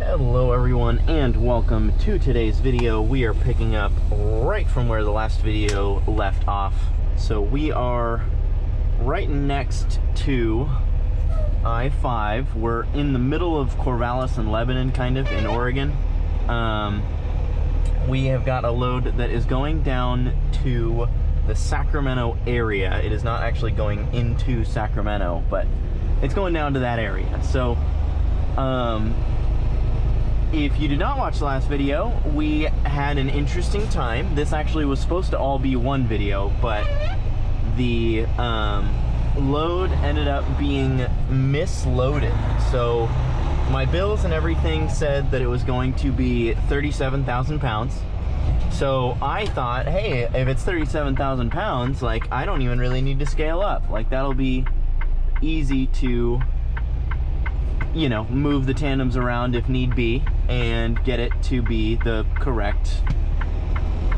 Hello everyone and welcome to today's video. We are picking up right from where the last video left off. So we are right next to I-5. We're in the middle of Corvallis and Lebanon, kind of, in Oregon. We have got a load that is going down to the Sacramento area. It is not actually going into Sacramento, but it's going down to that area. So, if you did not watch the last video, we had an interesting time. This actually was supposed to all be one video, but the load ended up being misloaded. So my bills and everything said that it was going to be 37,000 pounds. So I thought, hey, if it's 37,000 pounds, like, I don't even really need to scale up. Like, that'll be easy to, you know, move the tandems around if need be and get it to be the correct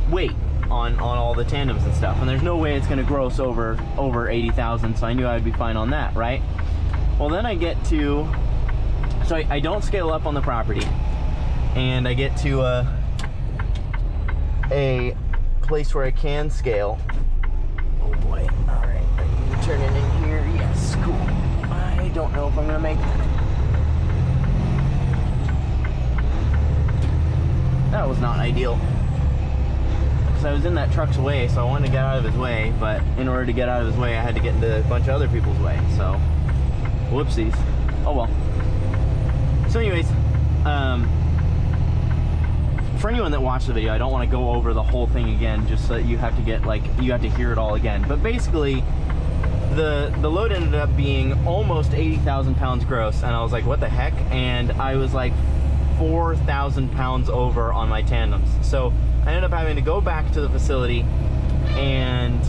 weight on all the tandems and stuff. And there's no way it's going to gross over 80,000, so I knew I would be fine on that, right? Well, then I get to, so I don't scale up on the property, and I get to a place where I can scale. Oh boy, all right, are you turning in here? Yes, cool. I don't know if I'm gonna make it. That was not ideal, because I was in that truck's way, so I wanted to get out of his way, but in order to get out of his way, I had to get into a bunch of other people's way, so whoopsies. Oh well. So anyways, for anyone that watched the video, I don't want to go over the whole thing again, just so that you have to get, like, you have to hear it all again. But basically, the load ended up being almost 80,000 pounds gross, and I was like, what the heck? And I was like 4,000 pounds over on my tandems. So I ended up having to go back to the facility, and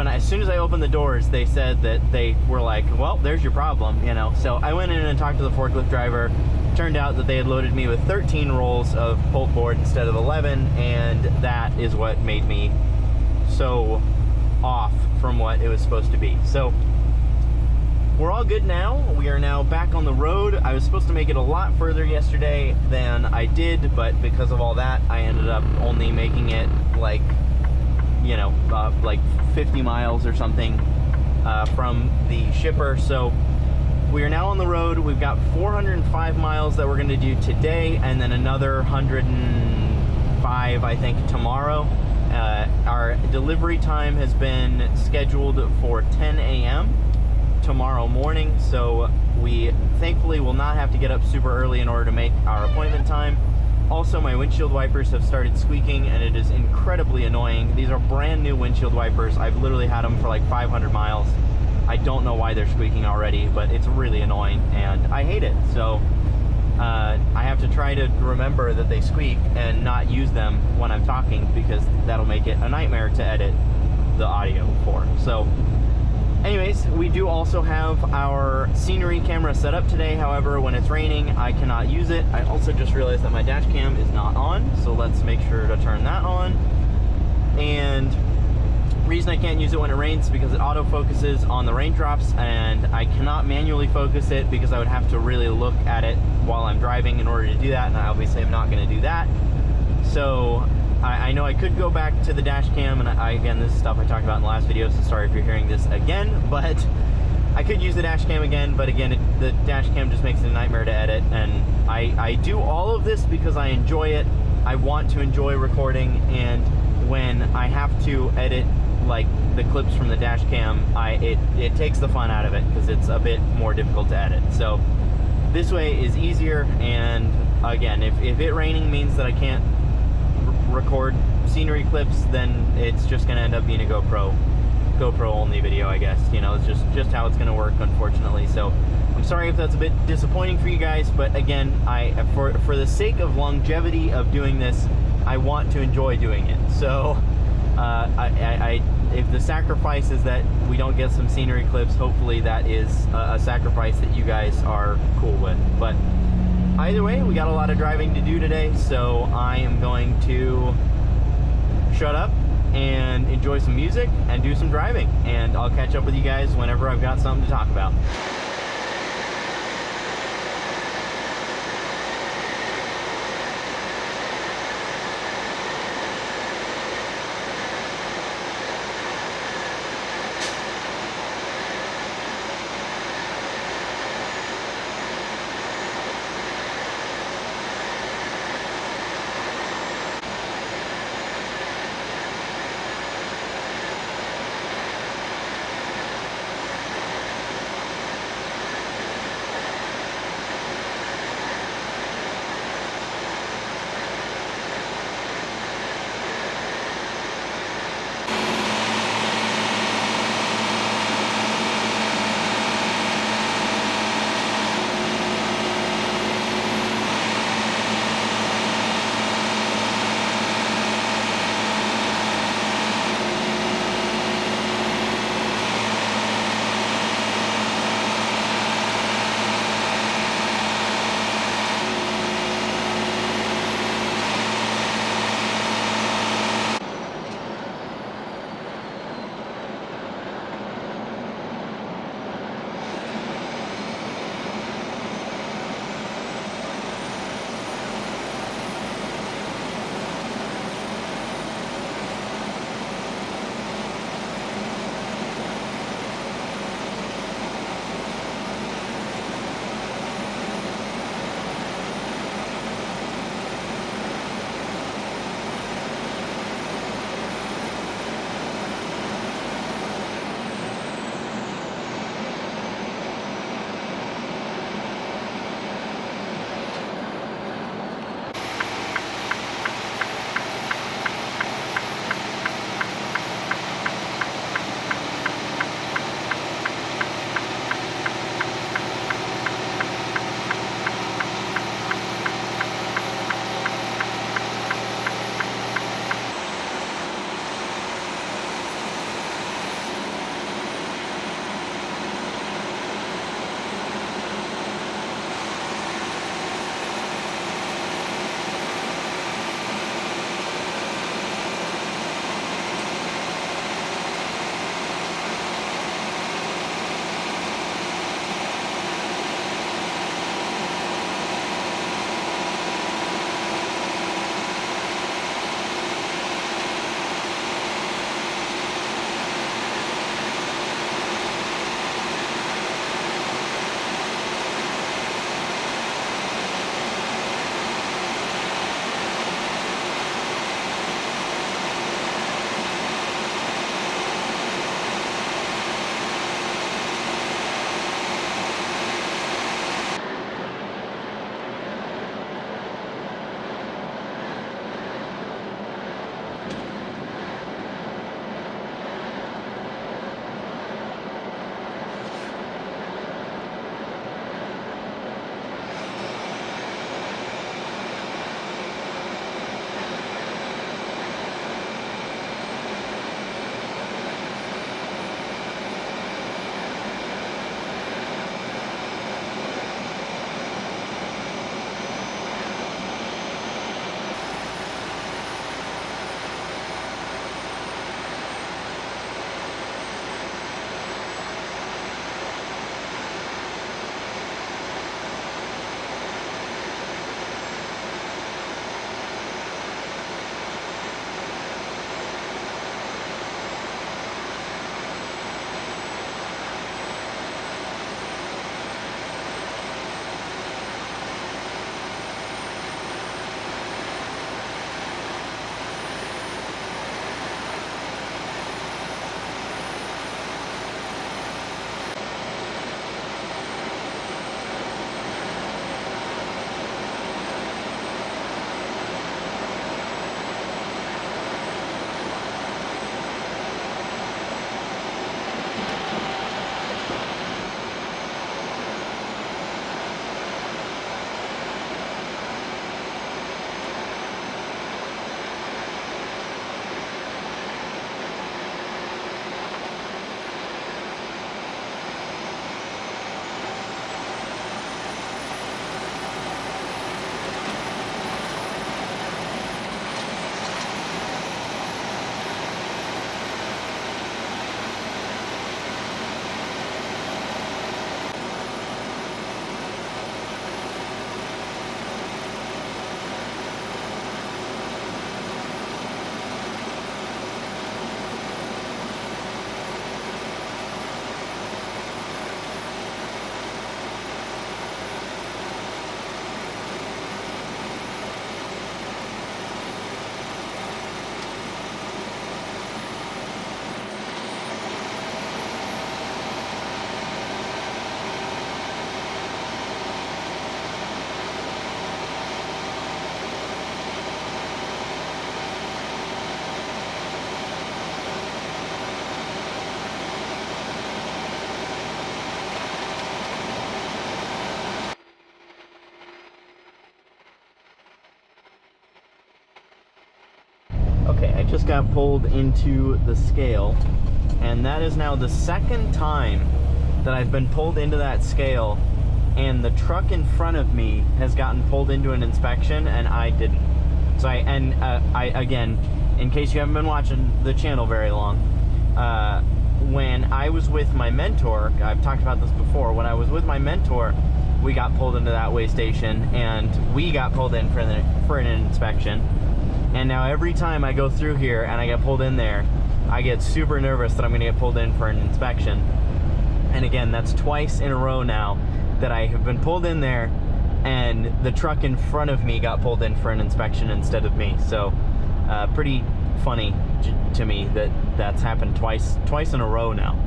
as soon as I opened the doors, they said that they were like, well, there's your problem, you know. So I went in and talked to the forklift driver. Turned out that they had loaded me with 13 rolls of pulp board instead of 11, and that is what made me so off from what it was supposed to be. So we're all good now. We are now back on the road. I was supposed to make it a lot further yesterday than I did, but because of all that, I ended up only making it, like, you know, like 50 miles or something from the shipper. So we are now on the road. We've got 405 miles that we're going to do today, and then another 105, I think, tomorrow. Our delivery time has been scheduled for 10 a.m. tomorrow morning, so we thankfully will not have to get up super early in order to make our appointment time. Also, my windshield wipers have started squeaking, and it is incredibly annoying. These are brand new windshield wipers. I've literally had them for like 500 miles. I don't know why they're squeaking already, but it's really annoying, and I hate it. So I have to try to remember that they squeak and not use them when I'm talking, because that'll make it a nightmare to edit the audio for. So anyways, we do also have our scenery camera set up today. However, when it's raining, I cannot use it. I also just realized that my dash cam is not on, so let's make sure to turn that on. And reason I can't use it when it rains is because it autofocuses on the raindrops, and I cannot manually focus it because I would have to really look at it while I'm driving in order to do that, and I obviously am not going to do that. So I know I could go back to the dash cam, and again, this is stuff I talked about in the last video, so sorry if you're hearing this again, but I could use the dash cam again, but again, the dash cam just makes it a nightmare to edit, and I do all of this because I enjoy it. I want to enjoy recording, and when I have to edit, like, the clips from the dash cam, it takes the fun out of it, because it's a bit more difficult to edit. So this way is easier, and again, if it raining means that I can't record scenery clips, then it's just going to end up being a GoPro only video, I guess. You know, it's just how it's going to work, unfortunately. So I'm sorry if that's a bit disappointing for you guys, but again, for the sake of longevity of doing this, I want to enjoy doing it. So if the sacrifice is that we don't get some scenery clips, hopefully that is a sacrifice that you guys are cool with. But either way, we got a lot of driving to do today, so I am going to shut up and enjoy some music and do some driving, and I'll catch up with you guys whenever I've got something to talk about. just got pulled into the scale, and that is now the second time that I've been pulled into that scale, and the truck in front of me has gotten pulled into an inspection and I didn't. So I again, in case you haven't been watching the channel very long, when I was with my mentor, I've talked about this before, when I was with my mentor, we got pulled into that weigh station and we got pulled in for an inspection. And now every time I go through here and I get pulled in there, I get super nervous that I'm gonna get pulled in for an inspection. And again, that's twice in a row now that I have been pulled in there and the truck in front of me got pulled in for an inspection instead of me. So pretty funny to me that that's happened twice in a row now.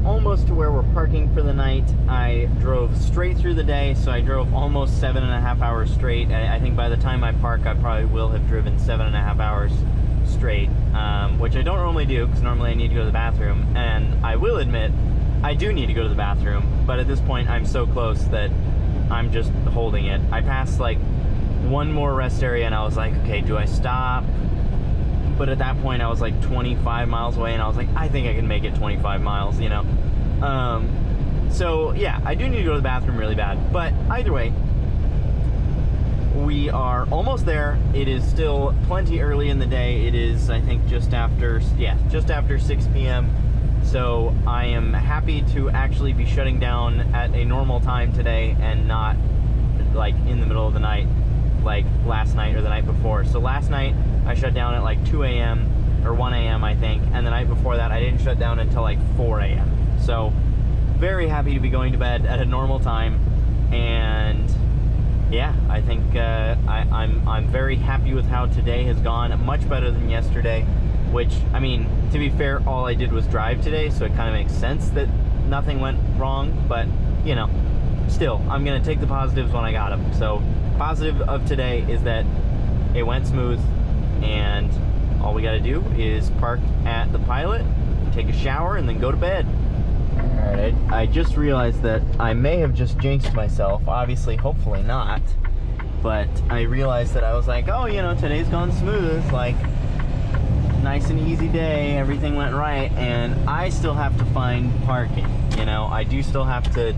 Almost to where we're parking for the night. I drove straight through the day, so I drove almost 7.5 hours straight. I think by the time I park, I probably will have driven 7.5 hours straight, which I don't normally do because normally I need to go to the bathroom. And I will admit, I do need to go to the bathroom, but at this point, I'm so close that I'm just holding it. I passed like one more rest area, and I was like, okay, do I stop? But at that point, I was like 25 miles away, and I was like, I think I can make it 25 miles, you know? So, yeah, I do need to go to the bathroom really bad. But either way, we are almost there. It is still plenty early in the day. It is, I think, just after 6 p.m. So I am happy to actually be shutting down at a normal time today and not, like, in the middle of the night, like last night or the night before. So last night, I shut down at like 2 a.m. or 1 a.m. I think, and the night before that I didn't shut down until like 4 a.m. So very happy to be going to bed at a normal time, and yeah, I think I'm very happy with how today has gone. Much better than yesterday, which, I mean, to be fair, all I did was drive today, so it kind of makes sense that nothing went wrong, but you know, still, I'm gonna take the positives when I got them. So positive of today is that it went smooth, and all we got to do is park at the Pilot, take a shower, and then go to bed. Alright, I just realized that I may have just jinxed myself. Obviously, hopefully not. But I realized that I was like, oh, you know, today's gone smooth. Like, nice and easy day. Everything went right. And I still have to find parking. You know, I do still have to...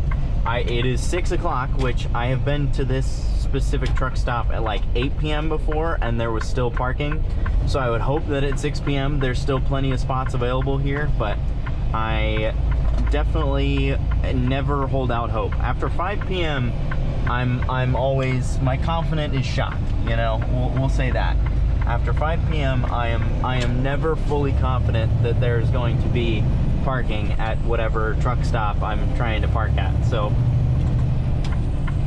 It is 6 o'clock, which I have been to this specific truck stop at like 8 p.m. before, and there was still parking. So I would hope that at 6 p.m. there's still plenty of spots available here, but I definitely never hold out hope. After 5 p.m., I'm always, my confidence is shot, you know, we'll say that. after 5 p.m. I am never fully confident that there's going to be parking at whatever truck stop I'm trying to park at. So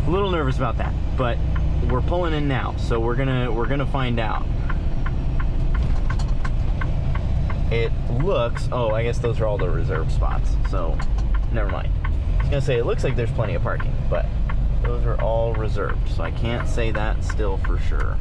a little nervous about that, but we're pulling in now, so we're gonna find out. It looks, oh, I guess those are all the reserved spots, so never mind. I was gonna say it looks like there's plenty of parking, but those are all reserved, so I can't say that still for sure.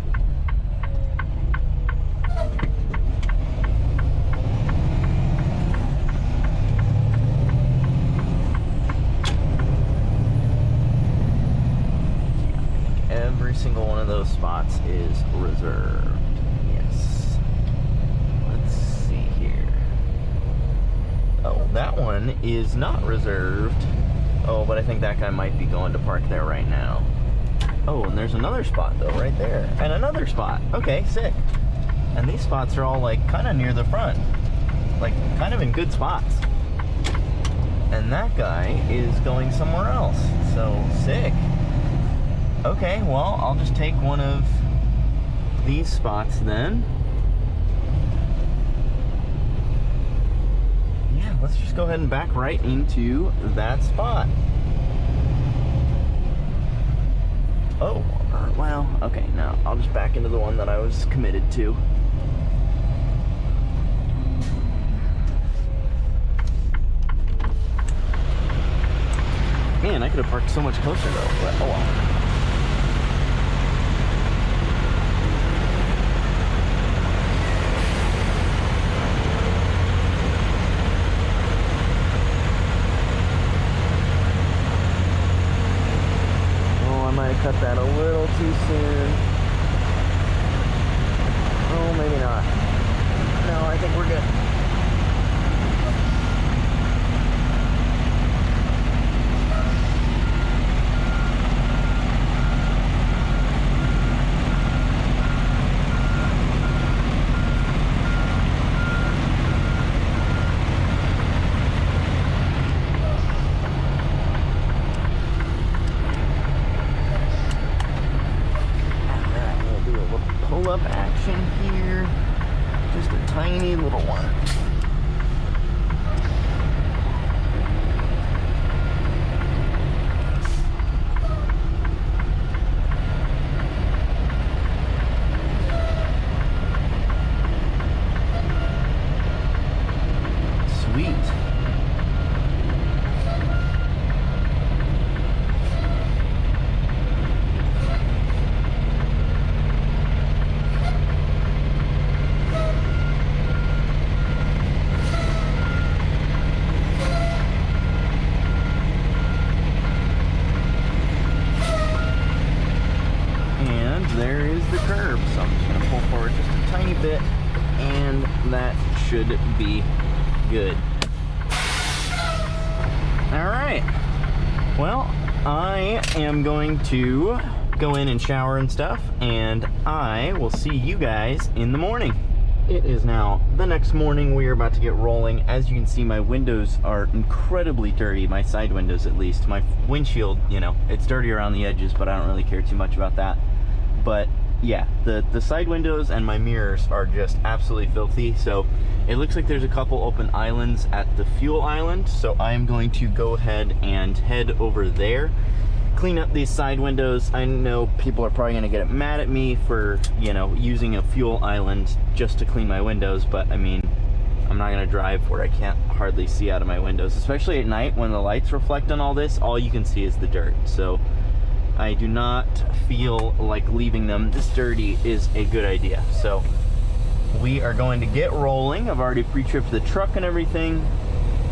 Every single one of those spots is reserved. Yes. Let's see here. Oh, that one is not reserved. Oh, but I think that guy might be going to park there right now. Oh, and there's another spot though, right there. And another spot. Okay, sick. And these spots are all like kind of near the front. Like kind of in good spots. And that guy is going somewhere else. So, sick. Okay, well, I'll just take one of these spots then. Yeah, let's just go ahead and back right into that spot. Oh, well, okay, now I'll just back into the one that I was committed to. Man, I could have parked so much closer though, but oh well. Cut that a little too soon. Oh, maybe not. No, I think we're good. Pull-up action here. Just a tiny little one. Sweet. There is the curb, so I'm just going to pull forward just a tiny bit, and that should be good. Alright, well, I am going to go in and shower and stuff, and I will see you guys in the morning. It is now the next morning. We are about to get rolling. As you can see, my windows are incredibly dirty, my side windows at least. My windshield, you know, it's dirty around the edges, but I don't really care too much about that. But yeah, the side windows and my mirrors are just absolutely filthy. So it looks like there's a couple open islands at the fuel island. So I'm going to go ahead and head over there, clean up these side windows. I know people are probably gonna get mad at me for, you know, using a fuel island just to clean my windows, but I mean, I'm not gonna drive where I can't hardly see out of my windows, especially at night when the lights reflect on all this. All you can see is the dirt. So I do not feel like leaving them this dirty is a good idea. So we are going to get rolling. I've already pre-tripped the truck and everything.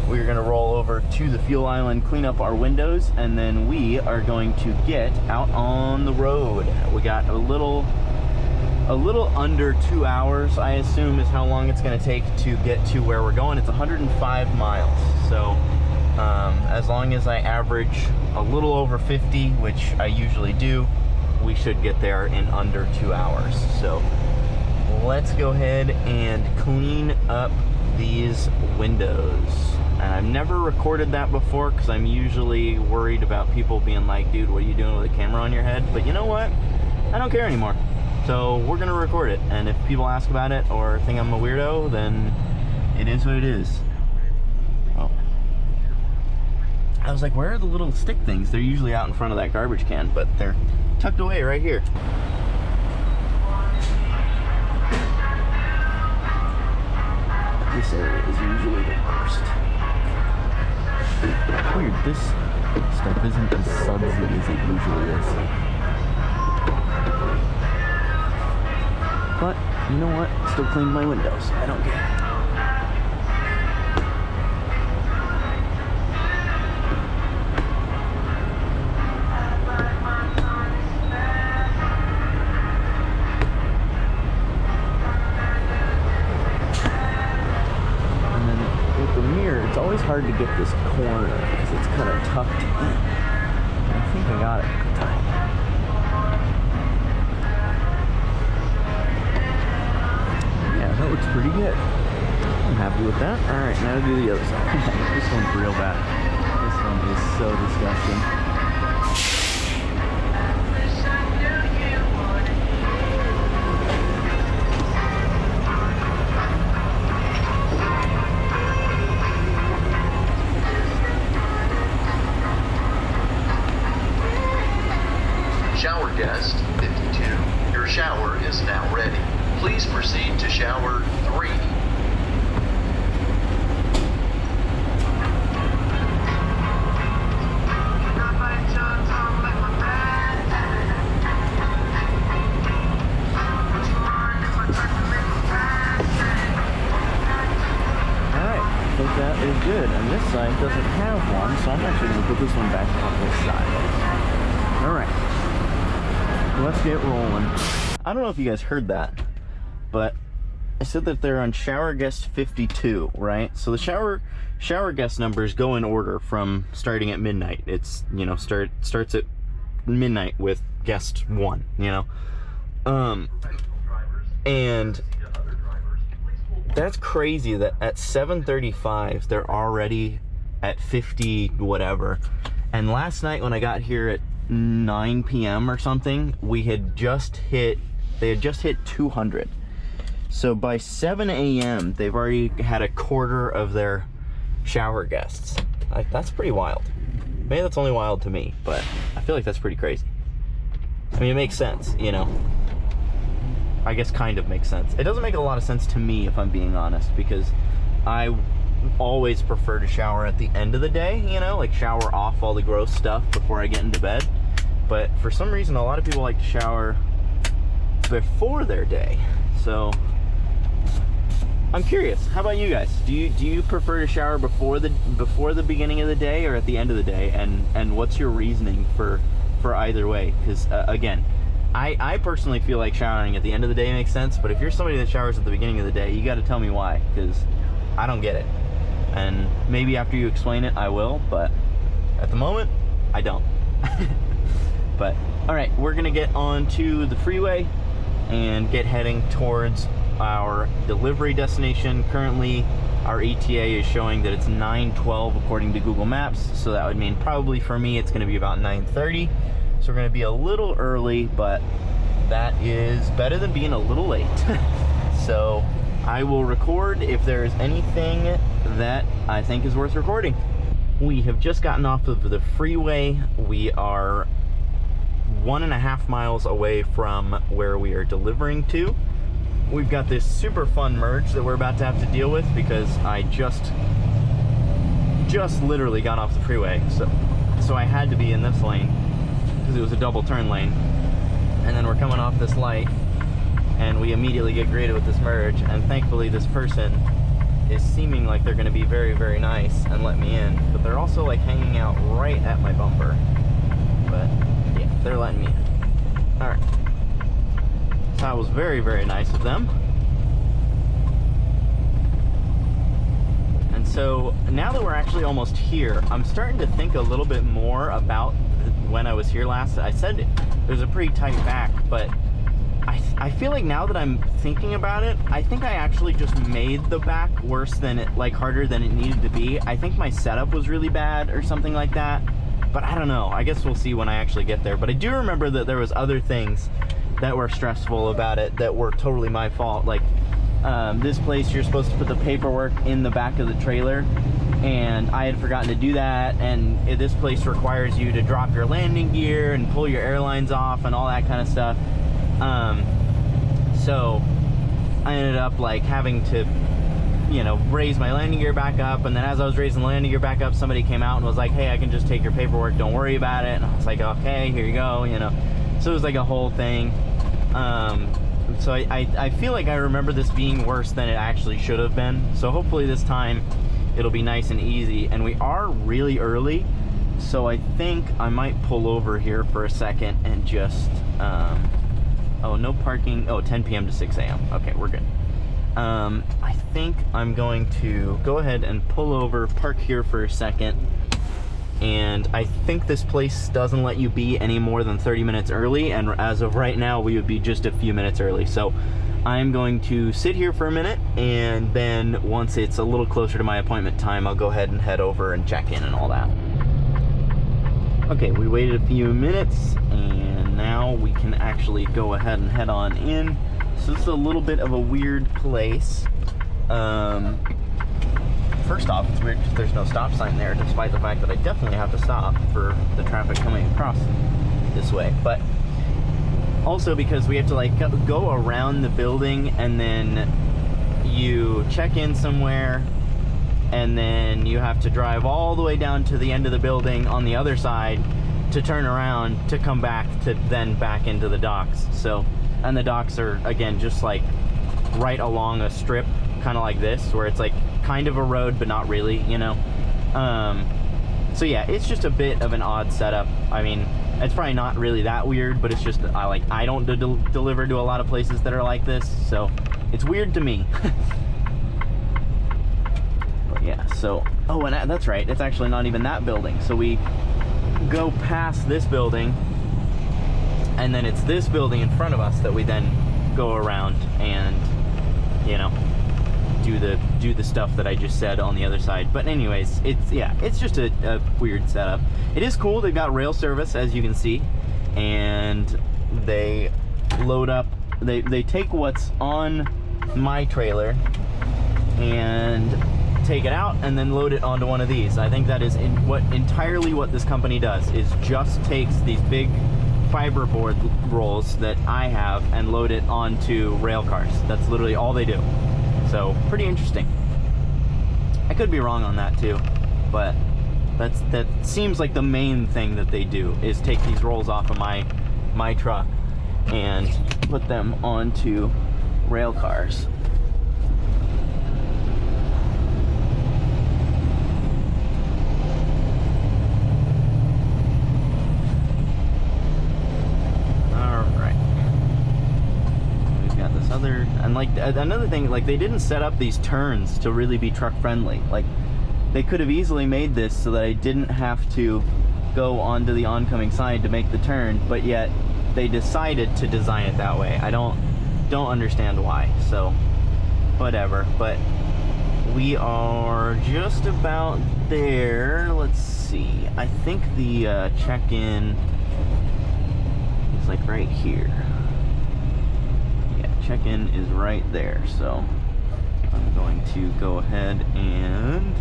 We're gonna roll over to the fuel island, clean up our windows, and then we are going to get out on the road. We got a little under 2 hours, I assume, is how long it's gonna take to get to where we're going. It's 105 miles. So as long as I average a little over 50, which I usually do, we should get there in under 2 hours. So let's go ahead and clean up these windows. And I've never recorded that before because I'm usually worried about people being like, dude, what are you doing with a camera on your head? But you know what? I don't care anymore. So we're gonna record it, and if people ask about it or think I'm a weirdo, then it is what it is. Oh. I was like, where are the little stick things? They're usually out in front of that garbage can, but they're tucked away right here. This area is usually the worst. Weird, this stuff isn't as sudsy as it usually is. But, you know what? Still cleaned my windows. I don't care. It's always hard to get this corner because it's kind of tucked in. I think I got it good time. Yeah, that looks pretty good. I'm happy with that. Alright, now to do the other side. This one's real bad. This one is so disgusting. Shower guest 52, your shower is now ready. Please proceed to shower 3. Alright, I think that is good. And this side doesn't have one, so I'm actually going to put this one back on this side. Alright. Let's get rolling. I don't know if you guys heard that, but I said that they're on shower guest 52, right? So the shower guest numbers go in order from starting at midnight. It's, you know, starts at midnight with guest 1, you know. And that's crazy that at 7:35 they're already at 50 whatever. And last night when I got here at 9 p.m. or something, they had just hit 200. So by 7 a.m. they've already had a quarter of their shower guests. That's pretty wild. Maybe that's only wild to me, but I feel like that's pretty crazy. I mean, it makes sense, you know. I guess kind of makes sense. It doesn't make a lot of sense to me, if I'm being honest, because I always prefer to shower at the end of the day, you know, like shower off all the gross stuff before I get into bed. But for some reason, a lot of people like to shower before their day. So I'm curious. How about you guys? Do you prefer to shower before the beginning of the day or at the end of the day? And what's your reasoning for either way? Because again, I personally feel like showering at the end of the day makes sense. But if you're somebody that showers at the beginning of the day, you got to tell me why, because I don't get it. And maybe after you explain it, I will. But at the moment, I don't. But all right, we're gonna get onto the freeway and get heading towards our delivery destination. Currently, our ETA is showing that it's 9:12 according to Google Maps, so that would mean probably for me it's gonna be about 9:30. So we're gonna be a little early, but that is better than being a little late. So I will record if there is anything that I think is worth recording. We have just gotten off of the freeway. We are 1.5 miles away from where we are delivering to. We've got this super fun merge that we're about to have to deal with because I just literally got off the freeway. So I had to be in this lane because it was a double turn lane. And then we're coming off this light and we immediately get greeted with this merge, and thankfully this person is seeming like they're going to be very, very nice and let me in, but they're also like hanging out right at my bumper. But yeah, they're letting me in. All right. So that was very, very nice of them. And so now that we're actually almost here, I'm starting to think a little bit more about when I was here last. I said there's a pretty tight back, but I feel like now that I'm thinking about it, I think I actually just made the back worse than it, like harder than it needed to be. I think my setup was really bad or something like that, but I don't know. I guess we'll see when I actually get there. But I do remember that there was other things that were stressful about it that were totally my fault. Like this place, you're supposed to put the paperwork in the back of the trailer, and I had forgotten to do that. And this place requires you to drop your landing gear and pull your airlines off and all that kind of stuff. So I ended up like having to, you know, raise my landing gear back up. And then as I was raising the landing gear back up, somebody came out and was like, hey, I can just take your paperwork, don't worry about it. And I was like, okay, here you go, you know. So it was like a whole thing. So I feel like I remember this being worse than it actually should have been. So hopefully this time it'll be nice and easy. And we are really early, so I think I might pull over here for a second and just oh, no parking. Oh, 10 p.m. to 6 a.m. Okay, we're good. I think I'm going to go ahead and pull over, park here for a second. And I think this place doesn't let you be any more than 30 minutes early, and as of right now we would be just a few minutes early. So I'm going to sit here for a minute, and then once it's a little closer to my appointment time, I'll go ahead and head over and check in and all that. Okay, we waited a few minutes, and now we can actually go ahead and head on in. So this is a little bit of a weird place. First off, it's weird because there's no stop sign there, despite the fact that I definitely have to stop for the traffic coming across this way. But also because we have to like go around the building, and then you check in somewhere, and then you have to drive all the way down to the end of the building on the other side to turn around to come back to then back into the docks. So, and the docks are again just like right along a strip, kind of like this, where it's like kind of a road but not really, you know. So yeah, it's just a bit of an odd setup. I mean, it's probably not really that weird, but it's just I don't deliver to a lot of places that are like this, so it's weird to me. But yeah, so oh, and that's right, it's actually not even that building. So we go past this building, and then it's this building in front of us that we then go around and, you know, do the stuff that I just said on the other side. But anyways, it's just a weird setup. It is cool. They've got rail service, as you can see, and they load up, they take what's on my trailer and take it out and then load it onto one of these. I think that is entirely what this company does, is just takes these big fiberboard rolls that I have and load it onto rail cars. That's literally all they do. So pretty interesting. I could be wrong on that too, but that seems like the main thing that they do, is take these rolls off of my truck and put them onto rail cars. And like another thing, like they didn't set up these turns to really be truck friendly. Like they could have easily made this so that I didn't have to go onto the oncoming side to make the turn, but yet they decided to design it that way. I don't understand why, so whatever. But we are just about there. Let's see, I think the check-in is like right here. Check-in is right there, so I'm going to go ahead and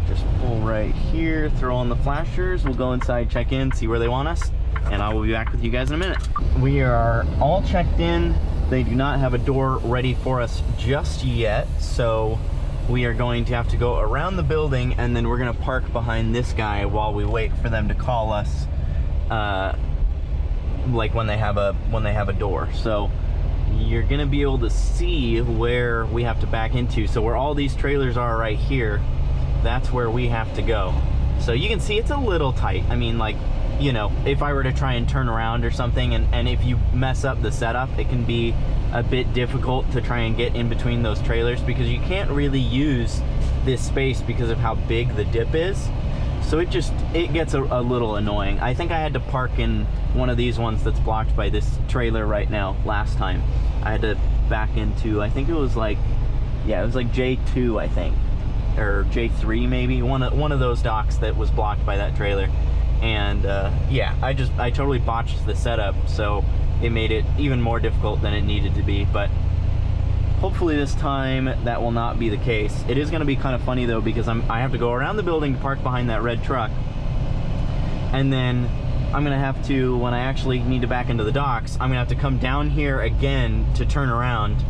just pull right here, throw on the flashers, we'll go inside, check in, see where they want us, and I will be back with you guys in a minute. We are all checked in. They do not have a door ready for us just yet, so we are going to have to go around the building, and then we're going to park behind this guy while we wait for them to call us, like when they have a door. So you're gonna be able to see where we have to back into. So where all these trailers are right here, that's where we have to go. So you can see it's a little tight. I mean, like, you know, if I were to try and turn around or something, and if you mess up the setup, it can be a bit difficult to try and get in between those trailers, because you can't really use this space because of how big the dip is. So it gets a little annoying. I think I had to park in one of these ones that's blocked by this trailer right now last time. I had to back into, I think it was like, yeah, it was like J2, I think, or J3 maybe, one of those docks that was blocked by that trailer. And yeah, I totally botched the setup, so it made it even more difficult than it needed to be. But hopefully this time that will not be the case. It is going to be kind of funny though, because I have to go around the building to park behind that red truck, and then I'm going to have to, when I actually need to back into the docks, I'm going to have to come down here again to turn around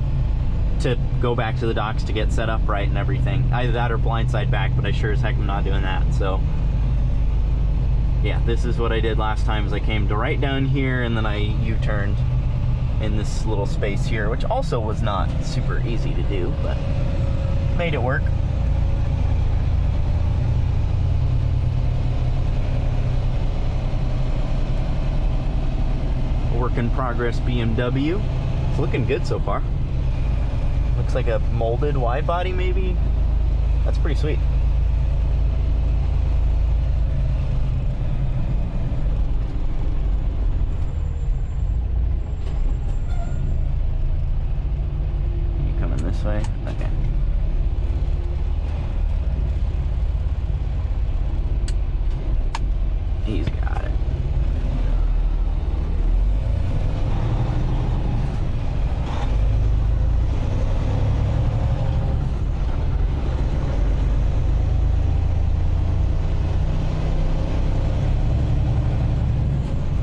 to go back to the docks to get set up right and everything. Either that or blindside back, but I sure as heck am not doing that. So yeah, this is what I did last time, is I came to right down here and then I U-turned in this little space here, which also was not super easy to do, but made it work. Work in progress BMW. It's looking good so far. Looks like a molded wide body maybe. That's pretty sweet. You coming this way? Okay. He's got it.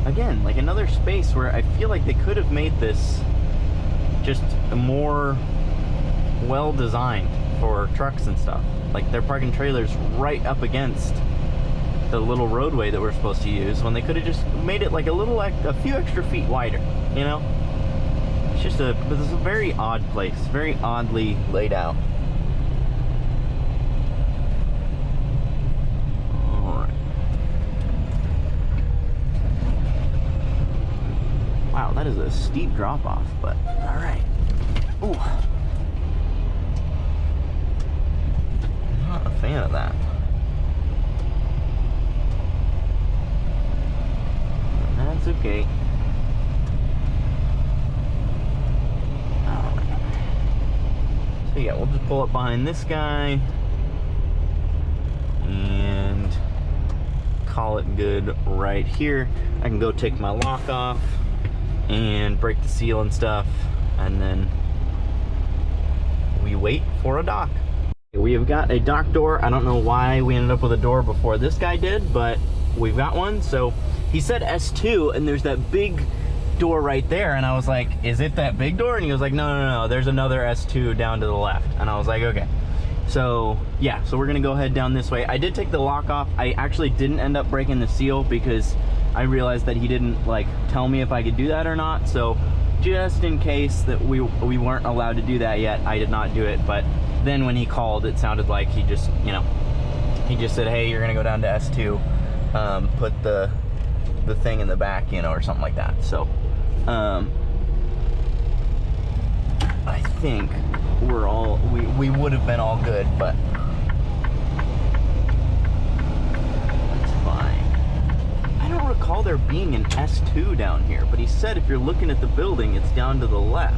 Again, like another space where I feel like they could have made this just more well designed for trucks and stuff. Like they're parking trailers right up against the little roadway that we're supposed to use, when they could have just made it like a few extra feet wider, you know? It's just it's a very odd place, very oddly laid out. Wow, that is a steep drop off, but all right. Ooh. Not a fan of that. That's okay. All right. So yeah, we'll just pull up behind this guy and call it good right here. I can go take my lock off and break the seal and stuff, and then we wait for a dock. We have got a dock door. I don't know why we ended up with a door before this guy did, but we've got one. So he said S2, and there's that big door right there, and I was like, is it that big door? And he was like, no, there's another S2 down to the left. And I was like, okay. So yeah, so we're gonna go ahead down this way. I did take the lock off. I actually didn't end up breaking the seal because I realized that he didn't like tell me if I could do that or not. So just in case that we weren't allowed to do that yet, I did not do it. But then when he called, it sounded like he just, you know, he just said, hey, you're gonna go down to S2, put the thing in the back, you know, or something like that. So I think we're all, we would have been all good, but that's fine. I don't recall there being an S2 down here, but he said if you're looking at the building, it's down to the left.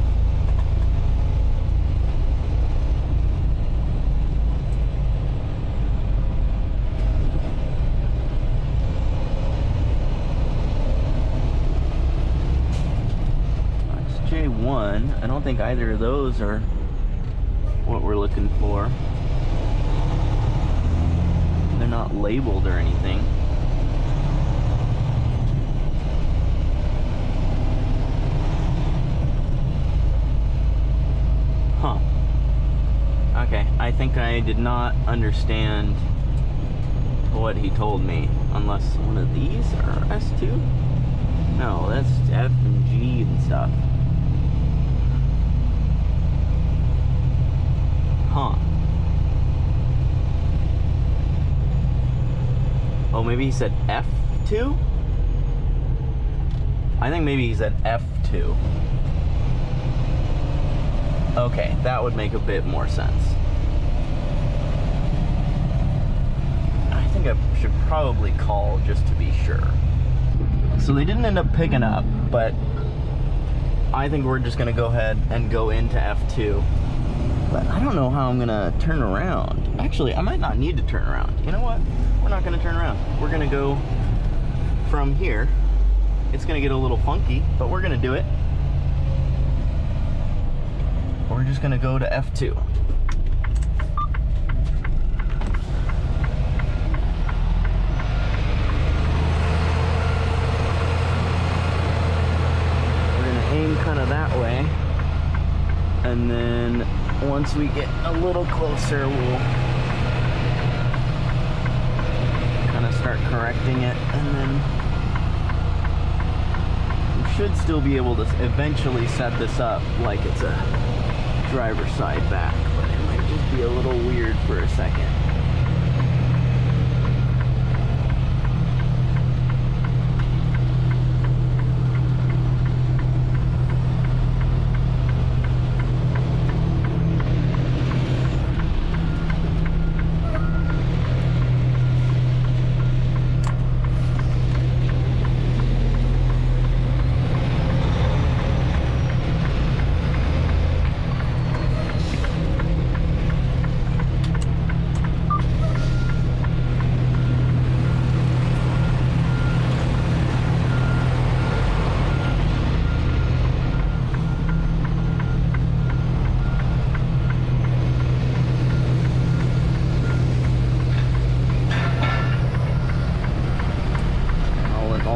J1. I don't think either of those are what we're looking for. They're not labeled or anything. Huh. Okay, I think I did not understand what he told me, unless one of these are S2? No, that's F and G and stuff. Huh. Oh, maybe he said F2? I think maybe he said F2. Okay, that would make a bit more sense. I think I should probably call just to be sure. So they didn't end up picking up, but I think we're just gonna go ahead and go into F2. But I don't know how I'm gonna turn around. Actually, I might not need to turn around. You know what? We're not gonna turn around. We're gonna go from here It's gonna get a little funky, but we're gonna do it. We're just gonna go to F2. We're gonna aim kind of that way, and then once we get a little closer, we'll kind of start correcting it, and then we should still be able to eventually set this up like it's a driver's side back, but it might just be a little weird for a second.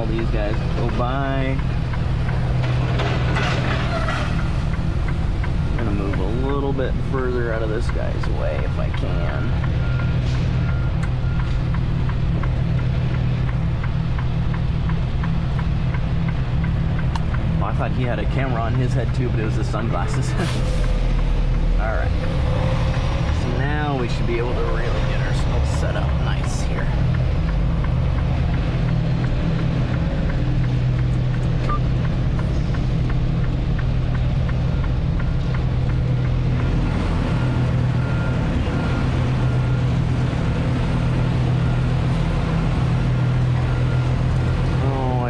These guys go by. I'm gonna move a little bit further out of this guy's way if I can. Oh, I thought he had a camera on his head too, but it was his sunglasses. Alright. So now we should be able to really get ourselves set up nice here.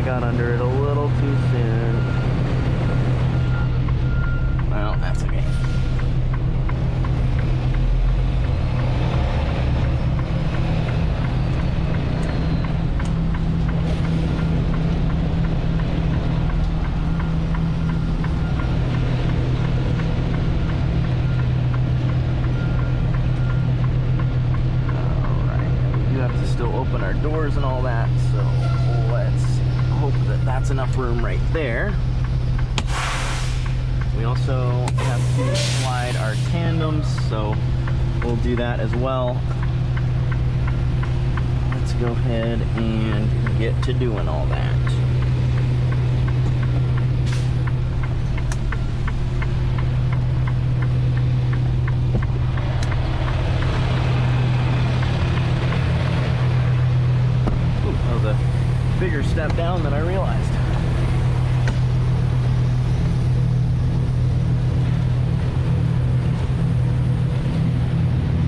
Got under it a little too soon. Well, that's okay. Alright, we do have to still open our doors and all that, so let's hope that that's enough room right there. We also have to slide our tandems, so we'll do that as well. Let's go ahead and get to doing all that. Ooh, that was a bigger step down than I realized.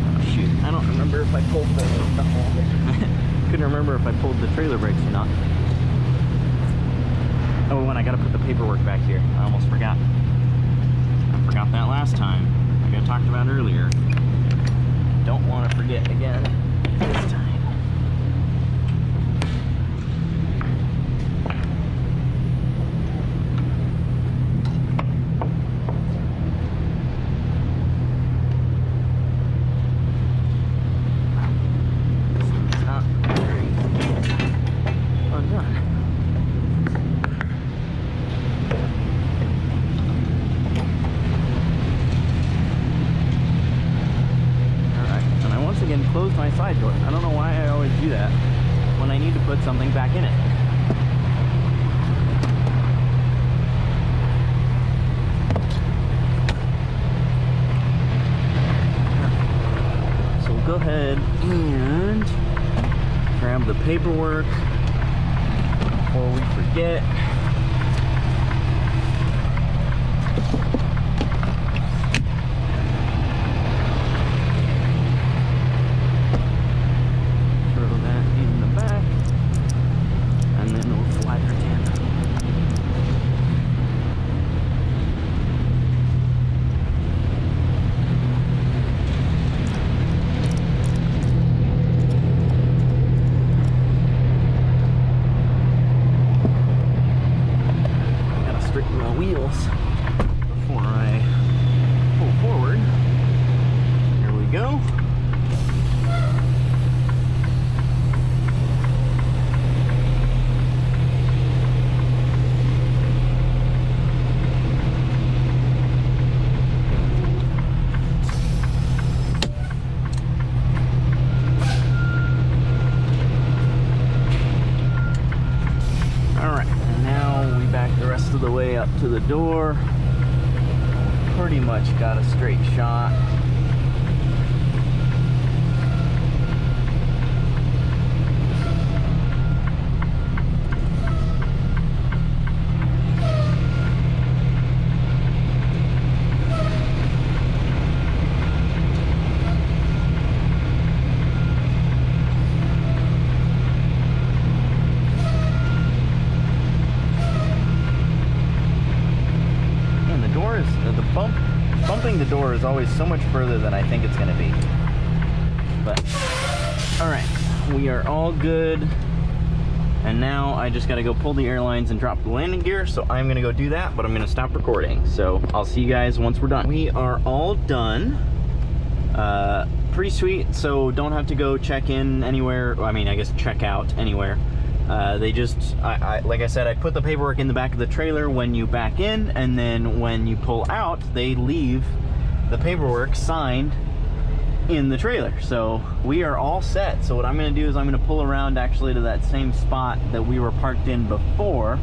Oh, shoot, I don't remember if I pulled the couldn't remember if I pulled the trailer brakes or not. Oh, and I gotta put the paperwork back here. I almost forgot. I forgot that last time. Like I talked about earlier. Don't want to forget again this time. Close my side door. I don't know why I always do that when I need to put something back in it. So we'll go ahead and grab the paperwork before we forget. straighten my wheels before I pull forward. Here we go. Of the way up to the door. Pretty much got a straight shot. Bumping the door is always so much further than I think it's going to be. But, alright, we are all good. And now I just got to go pull the airlines and drop the landing gear. So I'm going to go do that, but I'm going to stop recording. So I'll see you guys once we're done. We are all done. Pretty sweet, so don't have to go check in anywhere. I mean, I guess check out anywhere. They just, like I said, I put the paperwork in the back of the trailer when you back in, and then when you pull out, they leave the paperwork signed in the trailer. So we are all set. So what I'm going to do is I'm going to pull around actually to that same spot that we were parked in before.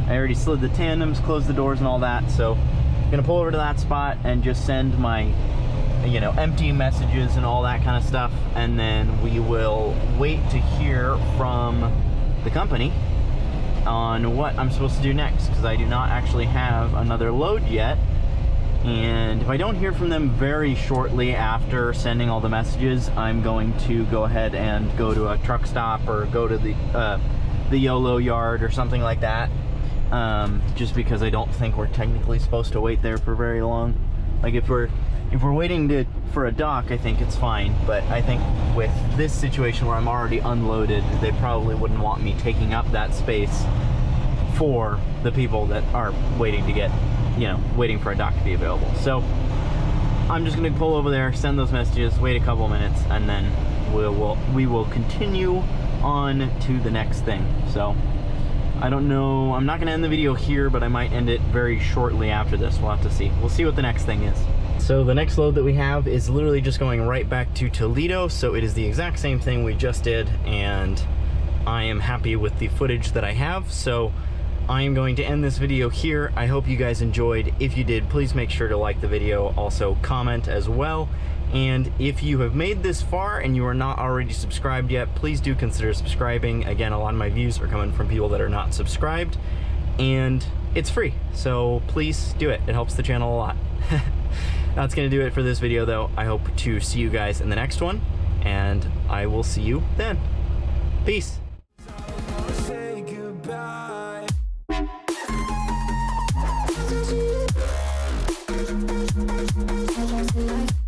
I already slid the tandems, closed the doors and all that. So I'm going to pull over to that spot and just send my, you know, empty messages and all that kind of stuff. And then we will wait to hear from the company on what I'm supposed to do next, because I do not actually have another load yet. And if I don't hear from them very shortly after sending all the messages, I'm going to go ahead and go to a truck stop or go to the YOLO yard or something like that, just because I don't think we're technically supposed to wait there for very long. Like if we're waiting for a dock, I think it's fine, but I think with this situation where I'm already unloaded, they probably wouldn't want me taking up that space for the people that are waiting to get, you know, waiting for a dock to be available. So I'm just gonna pull over there, send those messages, wait a couple minutes, and then we will continue on to the next thing. So I don't know, I'm not gonna end the video here, but I might end it very shortly after this. We'll have to see. We'll see what the next thing is. So the next load that we have is literally just going right back to Toledo, so it is the exact same thing we just did, and I am happy with the footage that I have. So I am going to end this video here. I hope you guys enjoyed. If you did, please make sure to like the video, also comment as well. And if you have made this far and you are not already subscribed yet, please do consider subscribing. Again, a lot of my views are coming from people that are not subscribed, and it's free, so please do it. It helps the channel a lot. That's gonna do it for this video though. I hope to see you guys in the next one, and I will see you then. Peace. Say goodbye. Life.